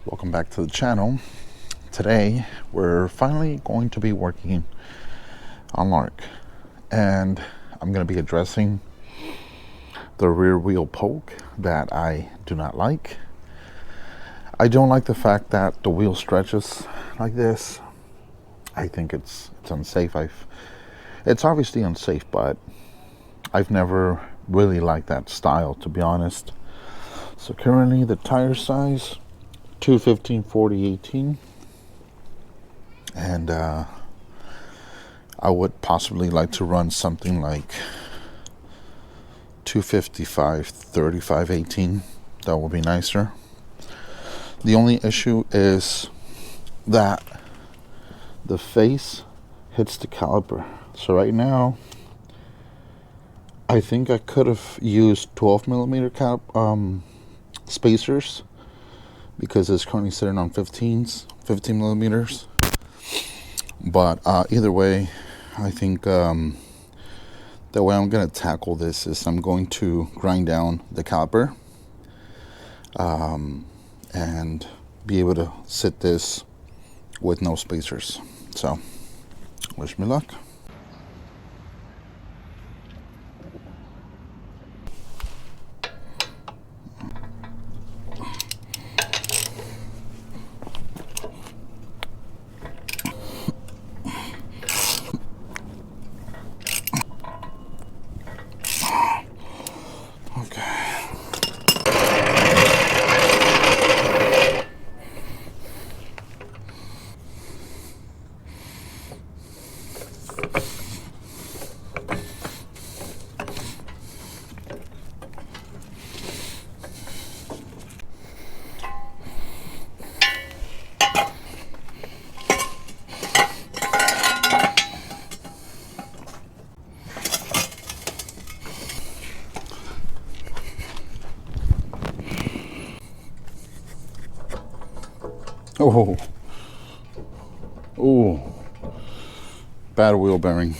Welcome back to the channel. Today we're finally going to be working on Lark, and I'm going to be addressing the rear wheel poke that I do not like. I don't like the fact that the wheel stretches like this. I think it's unsafe. It's obviously unsafe, but I've never really liked that style, to be honest. So currently the tire size 215/40/18, and I would possibly like to run something like 255/35/18. That would be nicer. The only issue is that the face hits the caliper. So right now I think I could have used 12mm spacers, because it's currently sitting on 15 millimeters. But either way, I think the way I'm going to tackle this is I'm going to grind down the caliper and be able to sit this with no spacers. So wish me luck. Okay. Oh, bad wheel bearing.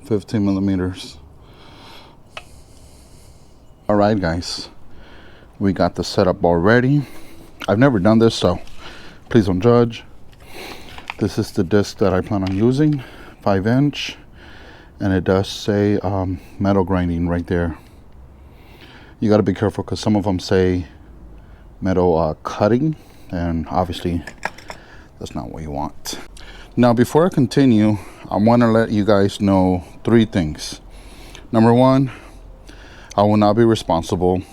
$15 millimeters. All right, guys, we got the setup already. I've never done this, so please don't judge. This is the disc that I plan on using, 5-inch, and it does say metal grinding right there. You got to be careful because some of them say metal cutting, and obviously that's not what you want. Now, before I continue, I want to let you guys know 3 things. Number 1, I will not be responsible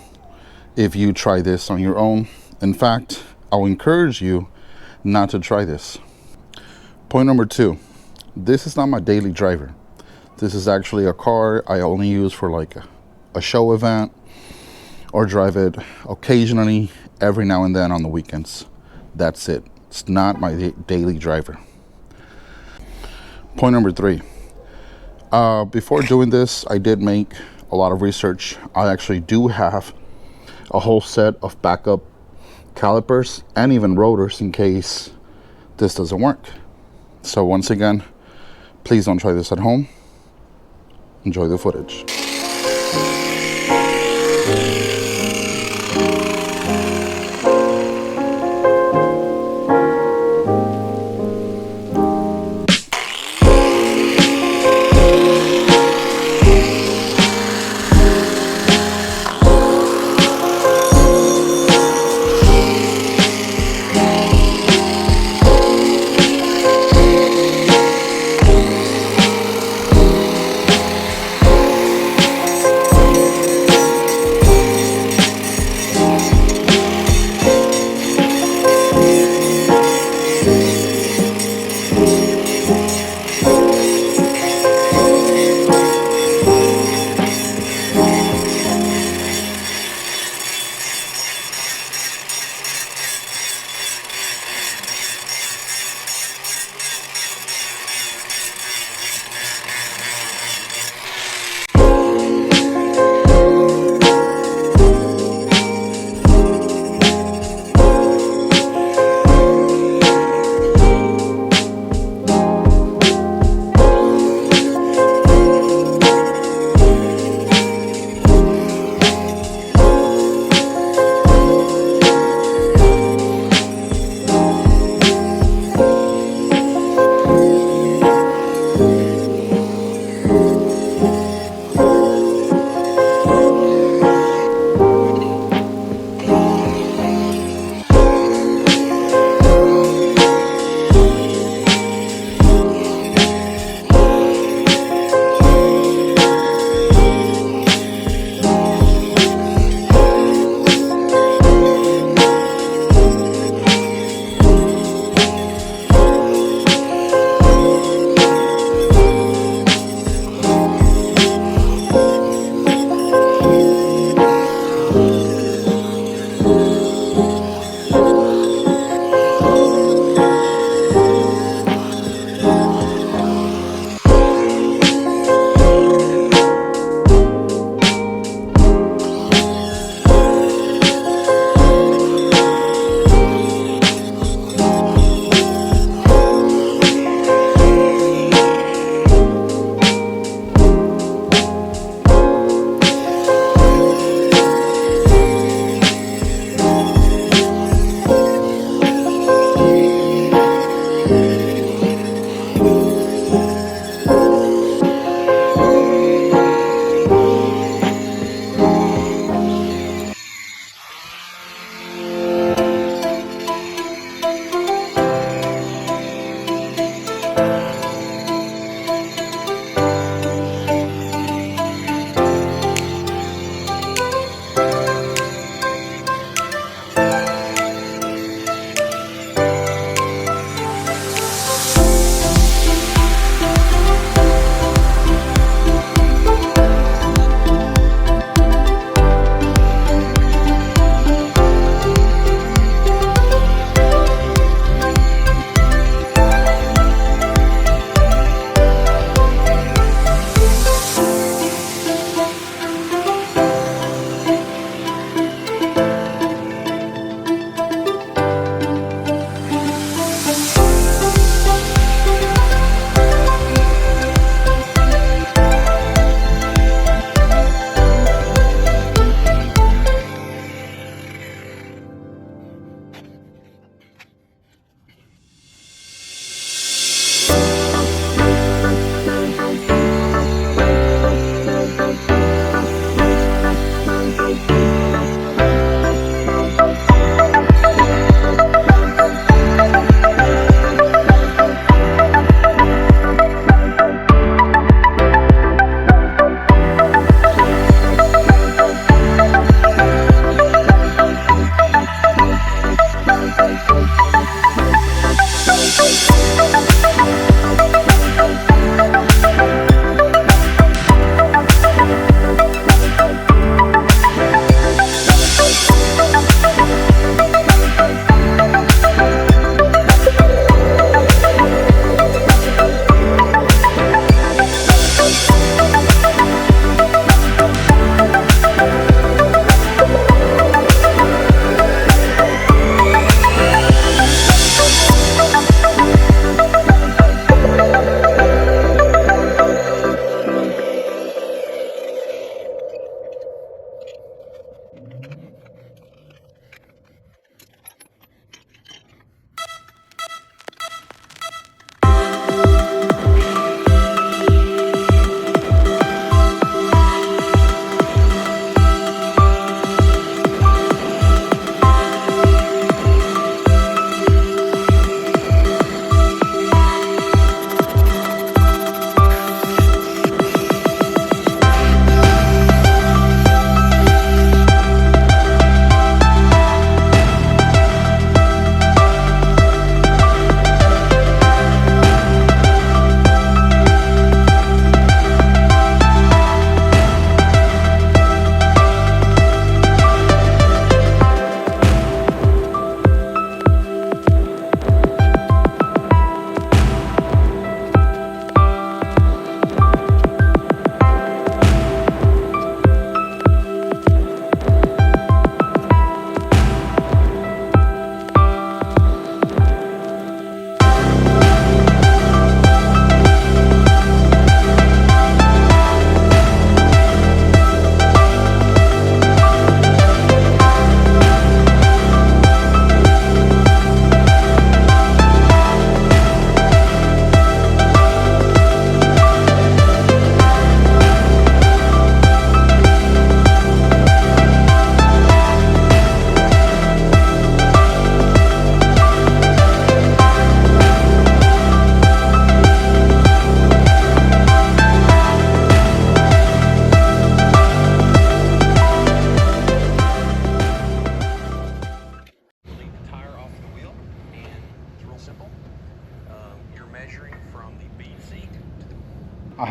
if you try this on your own. In fact, I will encourage you not to try this. Point number 2, this is not my daily driver. This is actually a car I only use for like a show event, or drive it occasionally every now and then on the weekends. That's it. It's not my daily driver. Point number 3, before doing this, I did make a lot of research. I actually do have a whole set of backup calipers and even rotors in case this doesn't work. So once again, please don't try this at home. Enjoy the footage.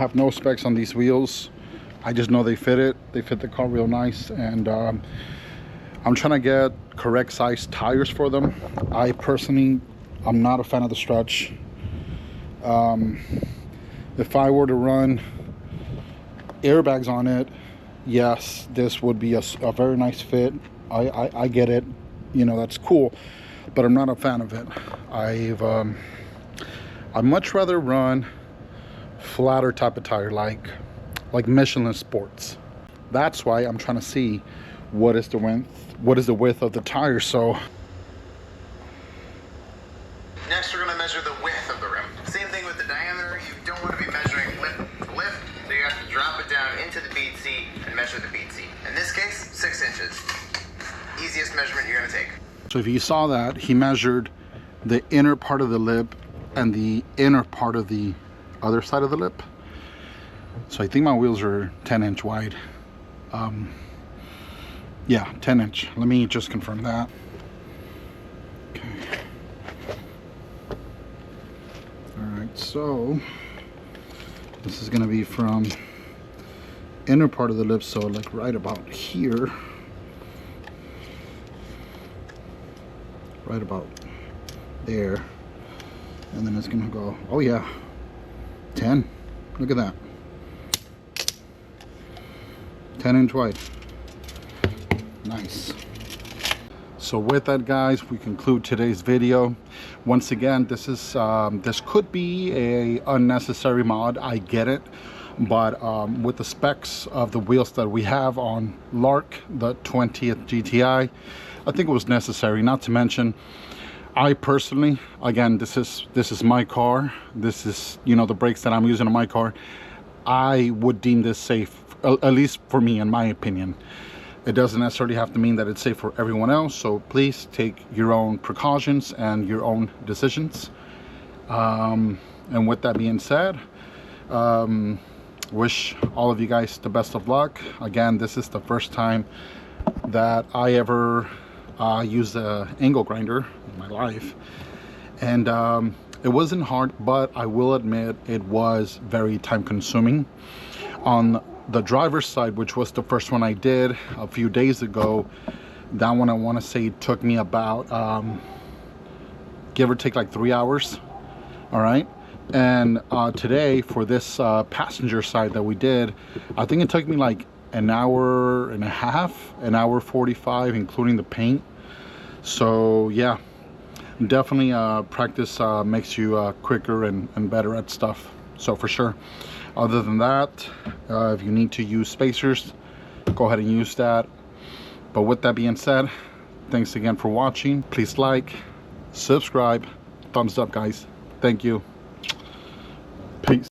have no specs on these wheels. I just know they fit it. They fit the car real nice, and I'm trying to get correct size tires for them. I personally, I'm not a fan of the stretch. If I were to run airbags on it, yes, this would be a very nice fit. I get it, you know, that's cool, but I'm not a fan of it. I'd much rather run flatter type of tire, like Michelin Sports. That's why I'm trying to see what is the width of the tire. So next we're going to measure the width of the rim. Same thing with the diameter. You don't want to be measuring lip to lip, so you have to drop it down into the bead seat and measure the bead seat. In this case, 6 inches. Easiest measurement you're going to take. So if you saw that, he measured the inner part of the lip and the inner part of the other side of the lip. So I think my wheels are 10-inch wide. Yeah, 10-inch. Let me just confirm that. Okay. All right, so this is gonna be from inner part of the lip, so like right about here. Right about there. And then it's gonna go, oh yeah, 10. Look at that. 10-inch wide. Nice. So with that, guys, we conclude today's video. Once again, this could be a unnecessary mod, I get it, but with the specs of the wheels that we have on Lark, the 20th GTi, I think it was necessary. Not to mention, I personally, again, this is my car, this is, you know, the brakes that I'm using on my car, I would deem this safe, at least for me, in my opinion. It doesn't necessarily have to mean that it's safe for everyone else, so please take your own precautions and your own decisions. And with that being said, wish all of you guys the best of luck. Again, this is the first time that I ever used an angle grinder in my life, and it wasn't hard, but I will admit it was very time consuming. On the driver's side, which was the first one I did a few days ago, that one I want to say took me about give or take like 3 hours. All right, and today for this passenger side that we did, I think it took me like an hour and a half, an hour 45, including the paint. So yeah, definitely practice makes you quicker and better at stuff, so for sure. Other than that, if you need to use spacers, go ahead and use that. But with that being said, thanks again for watching. Please like, subscribe, thumbs up, guys. Thank you. Peace.